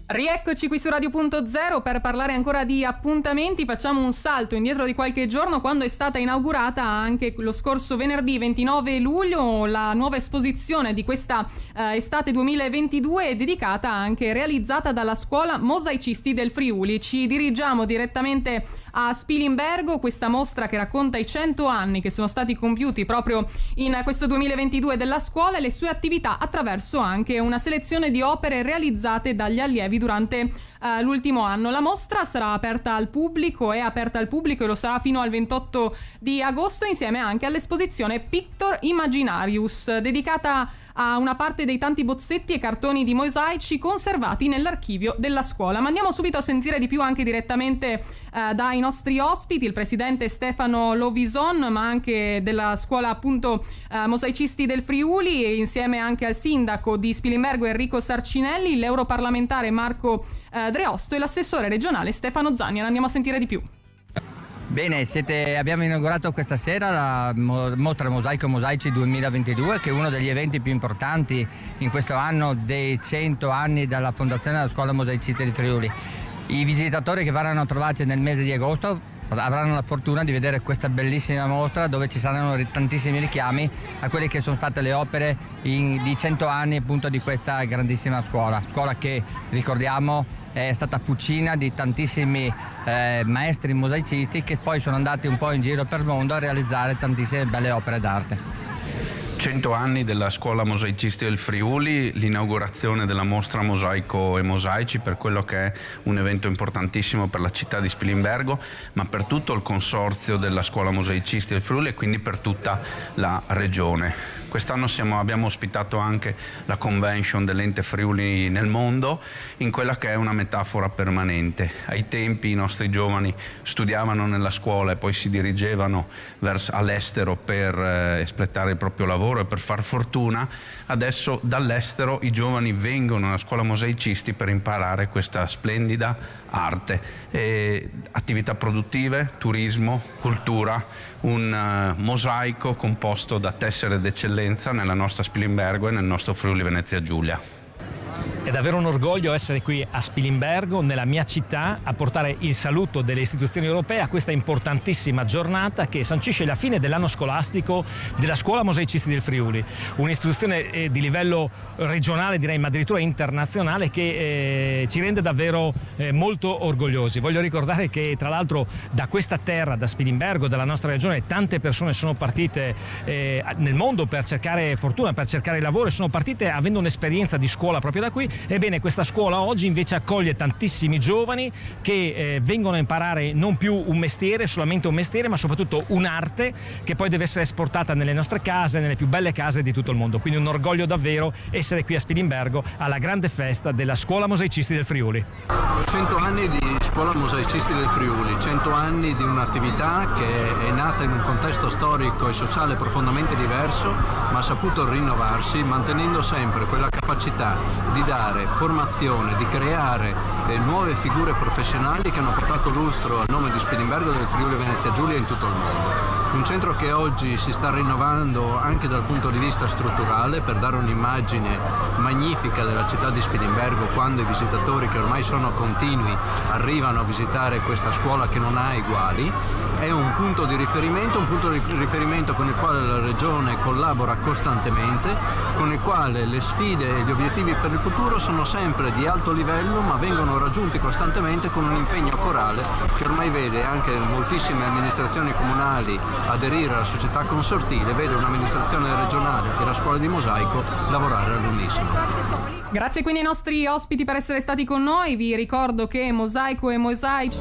Rieccoci qui su Radio.0 per parlare ancora di appuntamenti. Facciamo un salto indietro di qualche giorno, quando è stata inaugurata anche lo scorso venerdì 29 luglio la nuova esposizione di questa estate 2022, dedicata anche realizzata dalla Scuola Mosaicisti del Friuli. Ci dirigiamo direttamente a Spilimbergo, questa mostra che racconta i 100 anni che sono stati compiuti proprio in questo 2022 della scuola e le sue attività, attraverso anche una selezione di opere realizzate dagli allievi durante l'ultimo anno. La mostra sarà aperta al pubblico, è aperta al pubblico e lo sarà fino al 28 di agosto, insieme anche all'esposizione Pictor Imaginarius, dedicata a una parte dei tanti bozzetti e cartoni di mosaici conservati nell'archivio della scuola. Ma andiamo subito a sentire di più anche direttamente dai nostri ospiti, il presidente Stefano Lovison, ma anche della scuola appunto Mosaicisti del Friuli, insieme anche al sindaco di Spilimbergo Enrico Sarcinelli, l'europarlamentare Marco Dreosto e l'assessore regionale Stefano Zagna. Andiamo a sentire di più. Bene, abbiamo inaugurato questa sera la mostra Mosaico Mosaici 2022, che è uno degli eventi più importanti in questo anno dei 100 anni dalla fondazione della Scuola Mosaicisti del Friuli. I visitatori che verranno a trovarci nel mese di agosto avranno la fortuna di vedere questa bellissima mostra, dove ci saranno tantissimi richiami a quelle che sono state le opere di 100 anni appunto di questa grandissima scuola che, ricordiamo, è stata fucina di tantissimi maestri mosaicisti che poi sono andati un po' in giro per il mondo a realizzare tantissime belle opere d'arte. 100 anni della Scuola Mosaicisti del Friuli, l'inaugurazione della mostra Mosaico e Mosaici, per quello che è un evento importantissimo per la città di Spilimbergo, ma per tutto il consorzio della Scuola Mosaicisti del Friuli e quindi per tutta la regione. Quest'anno abbiamo ospitato anche la convention dell'Ente Friuli nel mondo, in quella che è una metafora permanente. Ai tempi i nostri giovani studiavano nella scuola e poi si dirigevano all'estero per espletare il proprio lavoro e per far fortuna. Adesso dall'estero i giovani vengono alla Scuola Mosaicisti per imparare questa splendida arte, attività produttive, turismo, cultura, un mosaico composto da tessere d'eccellenza nella nostra Spilimbergo e nel nostro Friuli Venezia Giulia. È davvero un orgoglio essere qui a Spilimbergo, nella mia città, a portare il saluto delle istituzioni europee a questa importantissima giornata che sancisce la fine dell'anno scolastico della Scuola Mosaicisti del Friuli, un'istituzione di livello regionale, direi, ma addirittura internazionale, che ci rende davvero molto orgogliosi. Voglio ricordare che, tra l'altro, da questa terra, da Spilimbergo, dalla nostra regione, tante persone sono partite nel mondo per cercare fortuna, per cercare lavoro, e sono partite avendo un'esperienza di scuola proprio da qui. Ebbene, questa scuola oggi invece accoglie tantissimi giovani che vengono a imparare non più un mestiere, solamente un mestiere, ma soprattutto un'arte che poi deve essere esportata nelle nostre case, nelle più belle case di tutto il mondo. Quindi un orgoglio davvero essere qui a Spilimbergo alla grande festa della Scuola Mosaicisti del Friuli. 100 anni di Scuola Mosaicisti del Friuli, 100 anni di un'attività che è nata in un contesto storico e sociale profondamente diverso, ma ha saputo rinnovarsi mantenendo sempre quella capacità di dare formazione, di creare nuove figure professionali che hanno portato lustro al nome di Spilimbergo del Friuli Venezia Giulia in tutto il mondo. Un centro che oggi si sta rinnovando anche dal punto di vista strutturale per dare un'immagine magnifica della città di Spilimbergo, quando i visitatori, che ormai sono continui, arrivano a visitare questa scuola che non ha eguali. È un punto di riferimento con il quale la Regione collabora costantemente, con il quale le sfide e gli obiettivi per il futuro sono sempre di alto livello, ma vengono raggiunti costantemente con un impegno corale che ormai vede anche moltissime amministrazioni comunali aderire alla società consortile, vede un'amministrazione regionale e la scuola di mosaico lavorare all'unisono. Grazie quindi ai nostri ospiti per essere stati con noi. Vi ricordo che Mosaico e Mosaici